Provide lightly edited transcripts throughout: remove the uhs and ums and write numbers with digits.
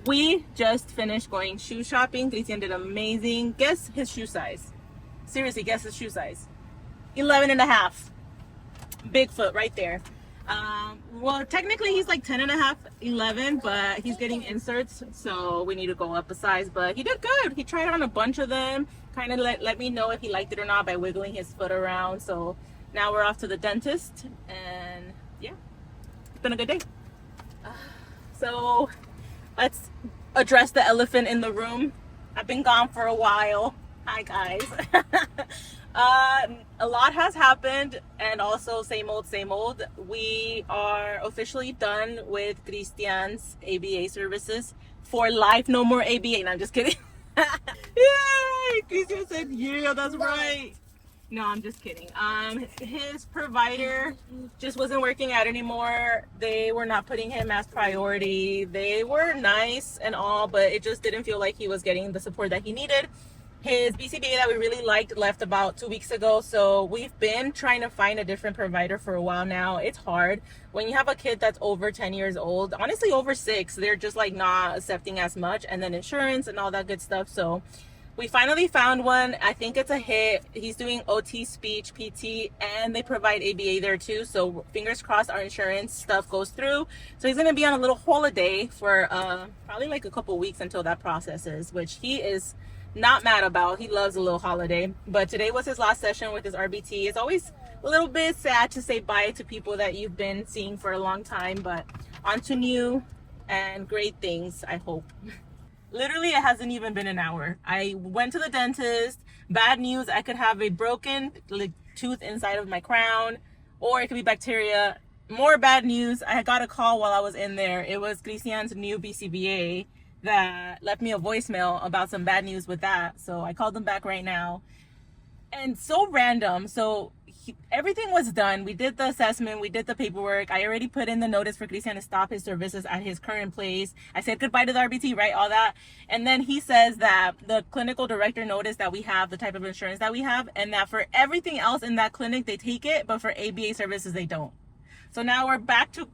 We just finished going shoe shopping. Christian did amazing. Guess his shoe size. Seriously, guess his shoe size. 11 and a half. Bigfoot right there. Well, technically he's like 10 and a half, 11, but he's getting inserts, so we need to go up a size. But he did good. He tried on a bunch of them, kind of let me know if he liked it or not by wiggling his foot around. So now we're off to the dentist, and yeah, it's been a good day. So let's address the elephant in the room. I've been gone for a while. Hi guys. A lot has happened, and also same old. We are officially done with Christian's ABA services for life. No more ABA. No, I'm just kidding. Yay! Christian said, yeah, that's right. No, I'm just kidding. His provider just wasn't working out anymore. They were not putting him as priority. They were nice and all, but it just didn't feel like he was getting the support that he needed. His BCBA that we really liked left about 2 weeks ago, so we've been trying to find a different provider for a while now. It's hard when you have a kid that's over 10 years old, honestly over 6. They're just like not accepting as much, and then insurance and all that good stuff. So we finally found one. I think it's a hit. He's doing OT, speech, PT, and they provide ABA there too. So fingers crossed our insurance stuff goes through. So he's going to be on a little holiday for probably like a couple weeks until that processes, which he is not mad about. He loves a little holiday. But today was his last session with his RBT. It's always a little bit sad to say bye to people that you've been seeing for a long time, but on to new and great things, I hope. Literally, it hasn't even been an hour. I went to the dentist. Bad news, I could have a broken tooth inside of my crown, or it could be bacteria. More bad news, I got a call while I was in there. It was Christian's new BCBA that left me a voicemail about some bad news with that. So I called them back right now. And so random. So everything was done. We did the assessment. We did the paperwork. I already put in the notice for Christian to stop his services at his current place. I said goodbye to the RBT, right? All that. And then he says that the clinical director noticed that we have the type of insurance that we have, and that for everything else in that clinic, they take it, but for ABA services, they don't. So now we're back to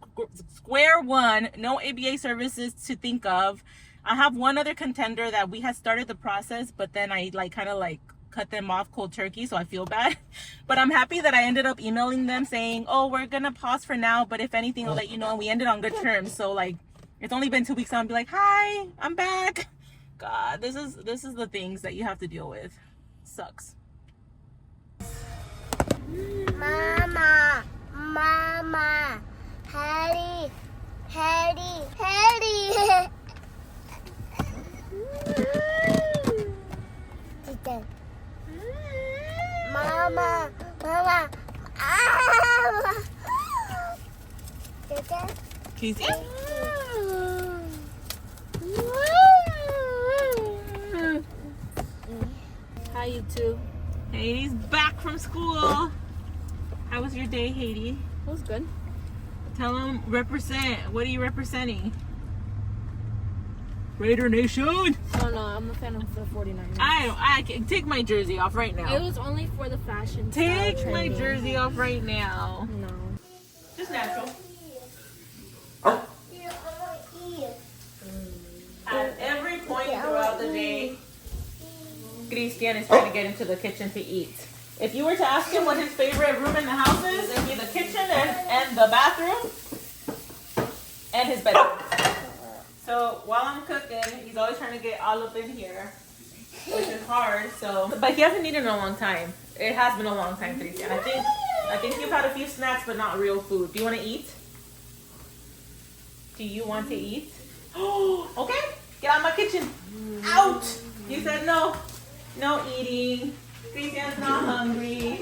square one. No ABA services to think of. I have one other contender that we had started the process, but then I kind of cut them off cold turkey, so I feel bad. But I'm happy that I ended up emailing them saying, oh, we're gonna pause for now, but if anything, I'll let you know. And we ended on good terms. So it's only been 2 weeks, so I'll be like, hi, I'm back. God, this is the things that you have to deal with. Sucks. Mama, Harry. Mama. Casey? Hi, you two. Hades back from school. How was your day, Hades? It was good. Tell them, represent. What are you representing? Raider Nation. Oh no, I'm a fan of the 49ers. I can take my jersey off right now. It was only for the fashion. Take style my trending. jersey off right now. No. Just natural. At every point throughout the day, Christian is trying to get into the kitchen to eat. If you were to ask him what his favorite room in the house is, it'd be the kitchen and the bathroom and his bedroom. So while I'm cooking, he's always trying to get all up in here, which is hard. So, but he hasn't eaten in a long time. It has been a long time, Christian. I think you've had a few snacks, but not real food. Do you want to eat? Do you want to eat? Okay, get out of my kitchen. Out! You said no. No eating. Christian's not hungry.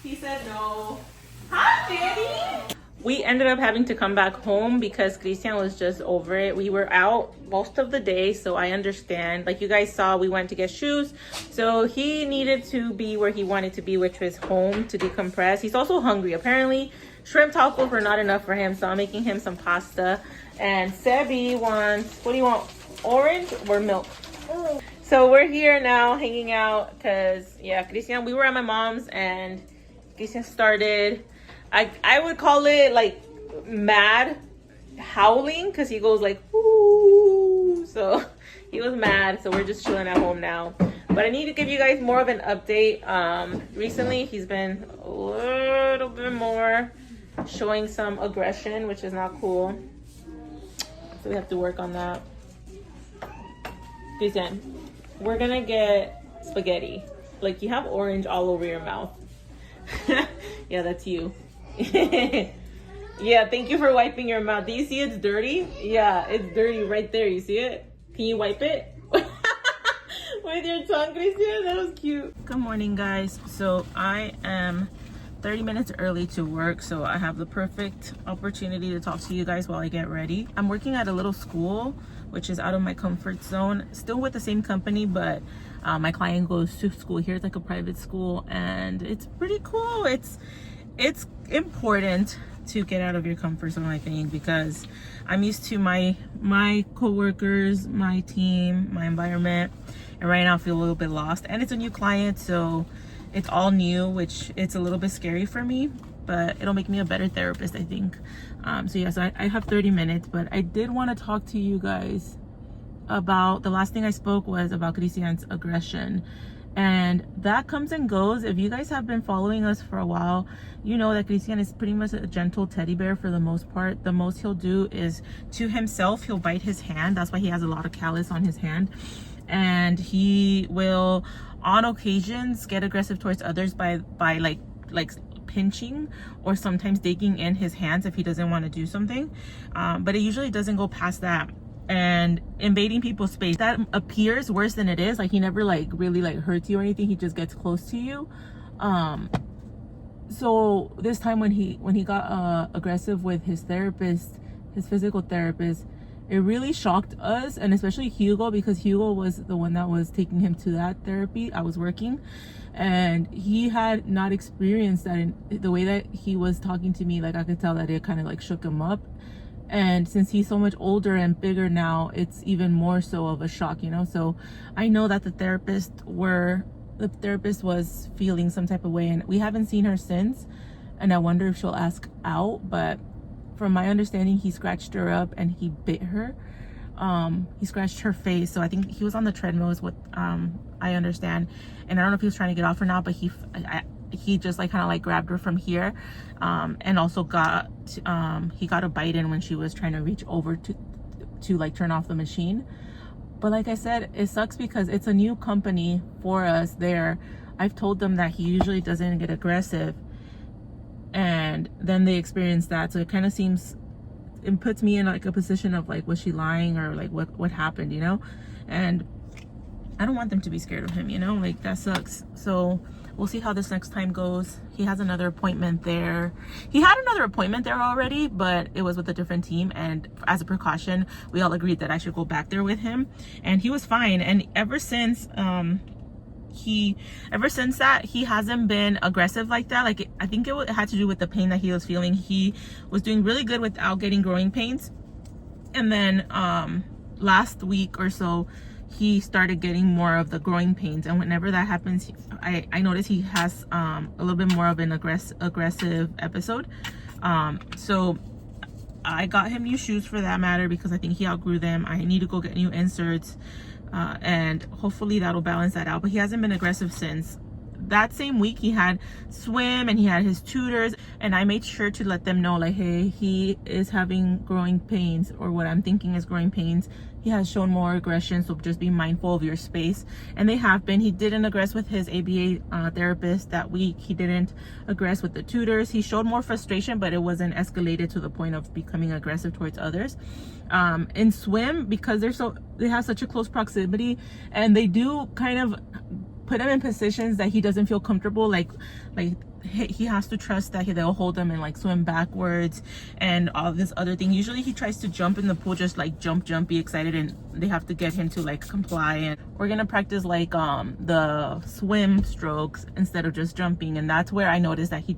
He said no. Hi, Daddy. We ended up having to come back home because Christian was just over it. We were out most of the day, so I understand. Like you guys saw, we went to get shoes. So he needed to be where he wanted to be, which was home to decompress. He's also hungry. Apparently, shrimp tacos were not enough for him, so I'm making him some pasta. And Sebi wants, what do you want? Orange or milk? So we're here now hanging out because, yeah, Christian, we were at my mom's and Christian started, I would call it like mad howling because he goes like, "Ooh." So he was mad. So we're just chilling at home now. But I need to give you guys more of an update. Recently, he's been a little bit more showing some aggression, which is not cool. So we have to work on that. Listen, we're gonna get spaghetti. Like, you have orange all over your mouth. Yeah, that's you. Yeah, thank you for wiping your mouth. Do you see it's dirty? Yeah, it's dirty right there. You see it? Can you wipe it? With your tongue, Christian? That was cute. Good morning, guys. So I am 30 minutes early to work, so I have the perfect opportunity to talk to you guys while I get ready. I'm working at a little school, which is out of my comfort zone. Still with the same company, but my client goes to school here. It's like a private school, and it's pretty cool. It's important to get out of your comfort zone, I think, because I'm used to my coworkers, my team, my environment, and right now I feel a little bit lost. And it's a new client, so it's all new, which it's a little bit scary for me, but it'll make me a better therapist, I think. So yes, I have 30 minutes, but I did want to talk to you guys about, the last thing I spoke was about Christian's aggression. And that comes and goes. If you guys have been following us for a while, you know that Christian is pretty much a gentle teddy bear for the most part. The most he'll do is to himself, he'll bite his hand. That's why he has a lot of callus on his hand. And he will, on occasions, get aggressive towards others by like pinching or sometimes digging in his hands if he doesn't want to do something. But it usually doesn't go past that. And invading people's space, that appears worse than it is. Like, he never like really like hurts you or anything. He just gets close to you. So this time when he got aggressive with his therapist, his physical therapist, it really shocked us, and especially Hugo, because Hugo was the one that was taking him to that therapy. I was working, and he had not experienced that in the way that he was talking to me. Like, I could tell that it kind of like shook him up. And since he's so much older and bigger now, it's even more so of a shock, you know? So I know that the therapist was feeling some type of way, and we haven't seen her since. And I wonder if she'll ask out, but from my understanding, he scratched her up and he bit her. He scratched her face. So I think he was on the treadmill is what I understand. And I don't know if he was trying to get off or not, but he just like kind of like grabbed her from here, and also he got a bite in when she was trying to reach over to like turn off the machine. But like I said, it sucks because it's a new company for us there. I've told them that he usually doesn't get aggressive, and then they experience that. So it kind of seems, it puts me in like a position of like, was she lying, or like what happened, you know? And I don't want them to be scared of him, you know? Like, that sucks. So we'll see how this next time goes. He has another appointment there. He had another appointment there already, but it was with a different team. And as a precaution, we all agreed that I should go back there with him. And he was fine. And ever since that, he hasn't been aggressive like that. Like, I think it had to do with the pain that he was feeling. He was doing really good without getting growing pains. And then last week or so, he started getting more of the growing pains, and whenever that happens, I notice he has a little bit more of an aggressive episode. So I got him new shoes for that matter, because I think he outgrew them. I need to go get new inserts, and hopefully that'll balance that out. But he hasn't been aggressive since. That same week, he had swim and he had his tutors, and I made sure to let them know, like, hey, he is having growing pains, or what I'm thinking is growing pains. He has shown more aggression, so just be mindful of your space. And they have been. He didn't aggress with his ABA therapist that week. He didn't aggress with the tutors. He showed more frustration, but it wasn't escalated to the point of becoming aggressive towards others. In swim, because they have such a close proximity, and they do kind of put him in positions that he doesn't feel comfortable, like he has to trust that they'll hold him and like swim backwards and all this other thing. Usually he tries to jump in the pool, just like jump, be excited, and they have to get him to like comply. And we're gonna practice like the swim strokes instead of just jumping. And that's where I noticed that he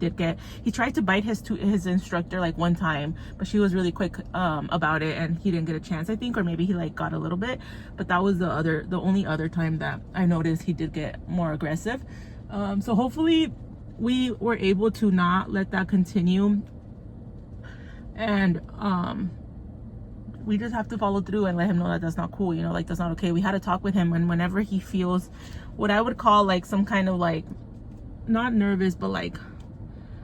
tried to bite his instructor like one time, but she was really quick about it, and he didn't get a chance, I think, or maybe he like got a little bit. But that was the only other time that I noticed he did get more aggressive. So hopefully we were able to not let that continue. And we just have to follow through and let him know that that's not cool, you know, like that's not okay. We had to talk with him, and whenever he feels what I would call like some kind of like, not nervous, but like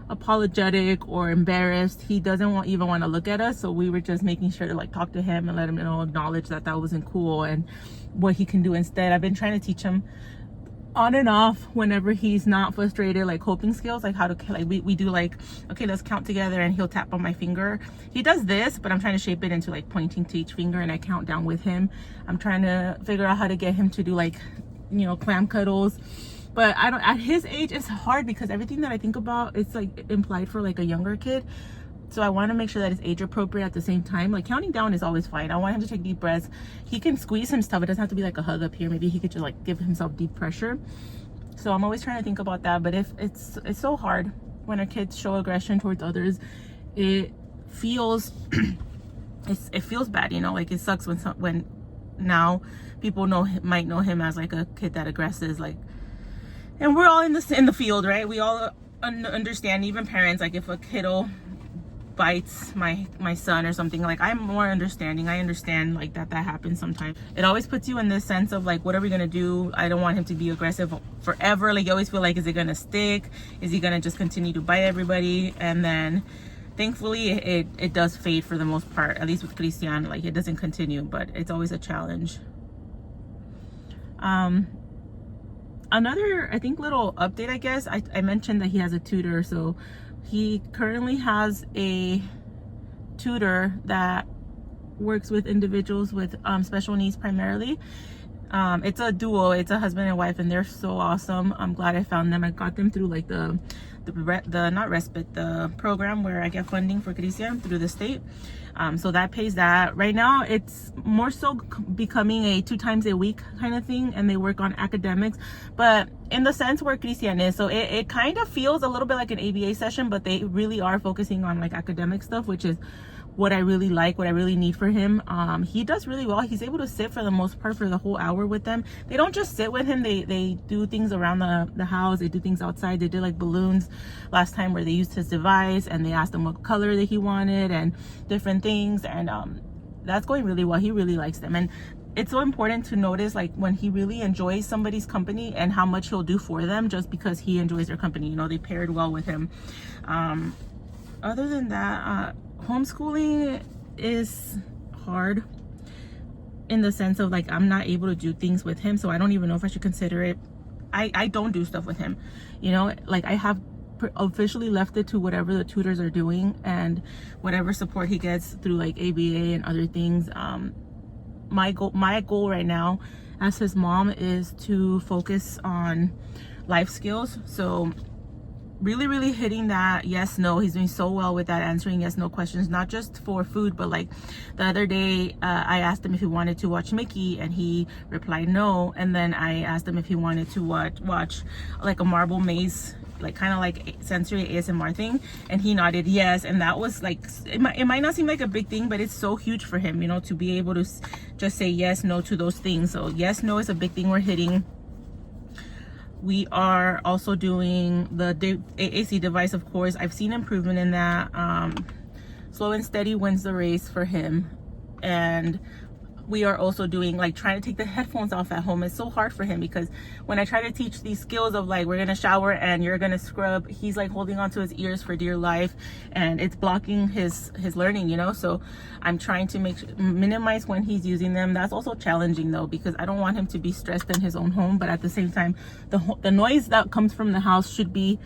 apologetic or embarrassed, he doesn't even want to look at us. So we were just making sure to like talk to him and let him know, acknowledge that that wasn't cool and what he can do instead. I've been trying to teach him on and off whenever he's not frustrated, like coping skills, like how to, like we do like, okay, let's count together, and he'll tap on my finger. He does this, but I'm trying to shape it into like pointing to each finger, and I count down with him. I'm trying to figure out how to get him to do like, you know, clam cuddles. But I don't, at his age it's hard because everything that I think about, it's like implied for like a younger kid. So I want to make sure that it's age appropriate at the same time. Like counting down is always fine. I want him to take deep breaths. He can squeeze himself. It doesn't have to be like a hug up here. Maybe he could just like give himself deep pressure. So I'm always trying to think about that. But if it's so hard when our kids show aggression towards others, it feels it feels bad, you know, like it sucks when now people might know him as like a kid that aggresses, like, and we're all in the field, right? We all understand, even parents, like if a kiddo bites my son or something, like I'm more understanding. I understand like that happens sometimes. It always puts you in this sense of like, what are we gonna do? I don't want him to be aggressive forever. Like you always feel like, is it gonna stick? Is he gonna just continue to bite everybody? And then thankfully it does fade for the most part, at least with Christian. Like it doesn't continue, but it's always a challenge. Another, I think, little update, I guess, I mentioned that he has a tutor. So he currently has a tutor that works with individuals with special needs primarily. It's a duo, it's a husband and wife, and they're so awesome. I'm glad I found them. I got them through like the not respite, the program where I get funding for Christian through the state. So that pays that. Right now it's more so becoming a 2 times a week kind of thing, and they work on academics, but in the sense where Christian is, so it kind of feels a little bit like an ABA session, but they really are focusing on like academic stuff, which is what I really like, what I really need for him. He does really well. He's able to sit for the most part for the whole hour with them. They don't just sit with him, they do things around the house. They do things outside. They did like balloons last time where they used his device and they asked him what color that he wanted and different things, and that's going really well. He really likes them, and it's so important to notice like when he really enjoys somebody's company and how much he'll do for them just because he enjoys their company. You know, they paired well with him. Other than that, homeschooling is hard in the sense of like I'm not able to do things with him, so I don't even know if I should consider it. I don't do stuff with him, you know, like I have officially left it to whatever the tutors are doing and whatever support he gets through like ABA and other things. My goal right now as his mom is to focus on life skills. So really hitting that yes no. He's doing so well with that, answering yes no questions, not just for food, but like the other day I asked him if he wanted to watch Mickey and he replied no, and then I asked him if he wanted to watch like a marble maze, like kind of like sensory ASMR thing, and he nodded yes. And that was like, it might not seem like a big thing, but it's so huge for him, you know, to be able to just say yes no to those things. So yes no is a big thing we're hitting. We are also doing the AAC device, of course. I've seen improvement in that. Slow and steady wins the race for him. And we are also doing like trying to take the headphones off at home. It's so hard for him because when I try to teach these skills of like, we're gonna shower and you're gonna scrub, he's like holding onto his ears for dear life, and it's blocking his learning, you know. So I'm trying to minimize when he's using them. That's also challenging though, because I don't want him to be stressed in his own home, but at the same time the noise that comes from the house should be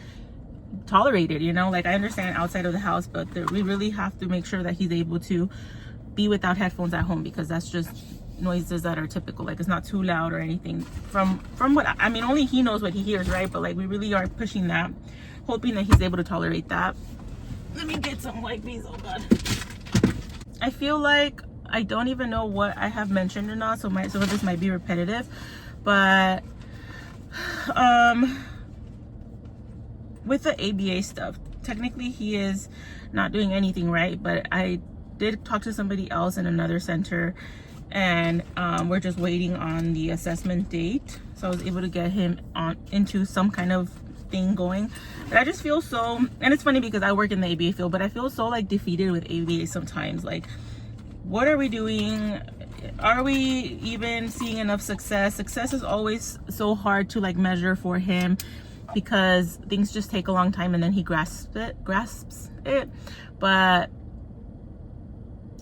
tolerated, you know. Like I understand outside of the house, but we really have to make sure that he's able to be without headphones at home, because that's just noises that are typical. Like it's not too loud or anything from what I mean, only he knows what he hears, right? But like we really are pushing that, hoping that he's able to tolerate that. Let me get some wipes. Oh god, I feel like I don't even know what I have mentioned or not, so some of this might be repetitive, but with the ABA stuff, technically he is not doing anything right, but I did talk to somebody else in another center, and we're just waiting on the assessment date, so I was able to get him into some kind of thing going. But I just feel so, and it's funny because I work in the ABA field, but I feel so like defeated with ABA sometimes. Like what are we doing? Are we even seeing enough success? Success is always so hard to like measure for him because things just take a long time and then he grasps it. But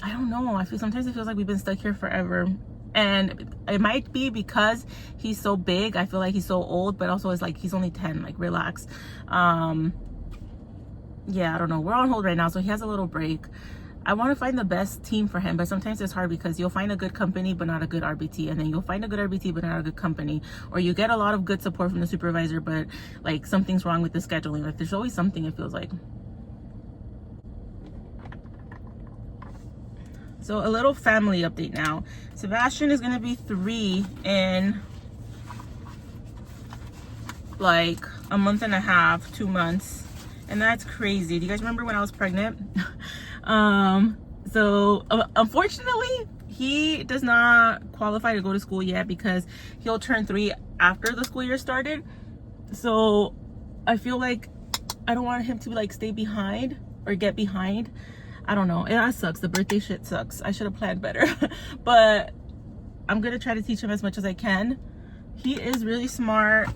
I don't know. Sometimes it feels like we've been stuck here forever. And it might be because he's so big. I feel like he's so old, but also it's like he's only 10, like relax. Yeah, I don't know. We're on hold right now, so he has a little break. I want to find the best team for him, but sometimes it's hard because you'll find a good company but not a good RBT, and then you'll find a good RBT but not a good company, or you get a lot of good support from the supervisor but like something's wrong with the scheduling. Like there's always something, it feels like. So a little family update now. Sebastian is gonna be 3 in like a month and a half, 2 months, and that's crazy. Do you guys remember when I was pregnant? So unfortunately he does not qualify to go to school yet because he'll turn 3 after the school year started. So I feel like I don't want him to like stay behind or get behind. I don't know. That sucks. The birthday shit sucks. I should have planned better. But I'm gonna try to teach him as much as I can. He is really smart.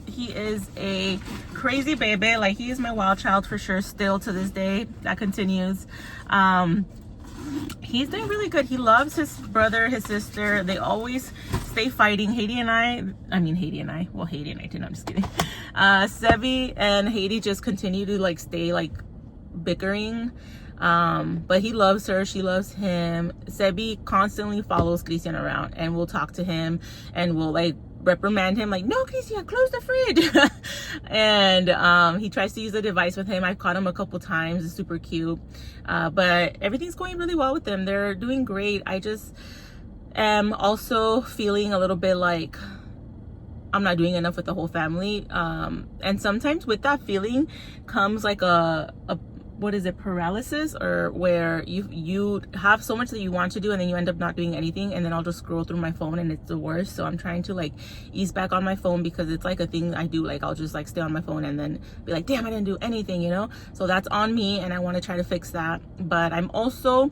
He is a crazy baby. Like he is my wild child for sure, still to this day. That continues. He's doing really good. He loves his brother, his sister. They always stay fighting. Haiti and I too, no, I'm just kidding. Sebi and Haiti just continue to like stay like bickering. But he loves her, she loves him. Sebi constantly follows Christian around and will talk to him and will like reprimand him like, no Christian, close the fridge. And he tries to use the device with him. I've caught him a couple times. It's super cute. But everything's going really well with them. They're doing great. I just am also feeling a little bit like I'm not doing enough with the whole family. And sometimes with that feeling comes like a what is it, paralysis, or where you have so much that you want to do and then you end up not doing anything, and then I'll just scroll through my phone and it's the worst. So I'm trying to like ease back on my phone because it's like a thing I do. Like I'll just like stay on my phone and then be like, damn, I didn't do anything, you know? So that's on me and I want to try to fix that. But I'm also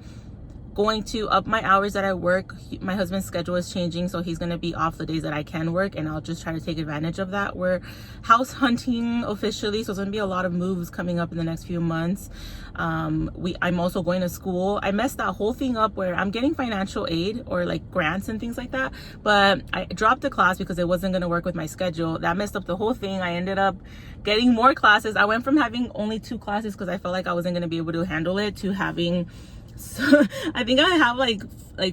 going to up my hours that I work. My husband's schedule is changing, so he's going to be off the days that I can work, and I'll just try to take advantage of that. We're house hunting officially, so there's going to be a lot of moves coming up in the next few months. I'm also going to school. I messed that whole thing up where I'm getting financial aid or like grants and things like that, but I dropped the class because it wasn't going to work with my schedule. That messed up the whole thing. I ended up getting more classes. I went from having only 2 classes because I felt like I wasn't going to be able to handle it to having, so I think I have like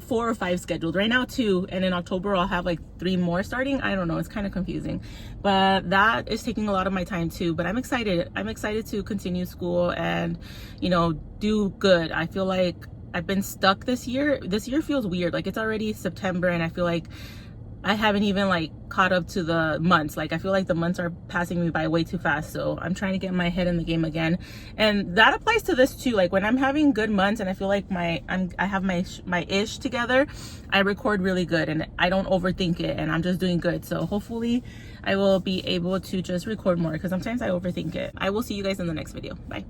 4 or 5 scheduled right now, 2, and in October I'll have like 3 more starting. I don't know, it's kind of confusing, but that is taking a lot of my time too. But I'm excited to continue school and, you know, do good. I feel like I've been stuck this year. This year feels weird. Like it's already September and I feel like I haven't even like caught up to the months. Like I feel like the months are passing me by way too fast. So I'm trying to get my head in the game again. And that applies to this too. Like when I'm having good months and I feel like I have my ish together, I record really good and I don't overthink it and I'm just doing good. So hopefully I will be able to just record more because sometimes I overthink it. I will see you guys in the next video. Bye.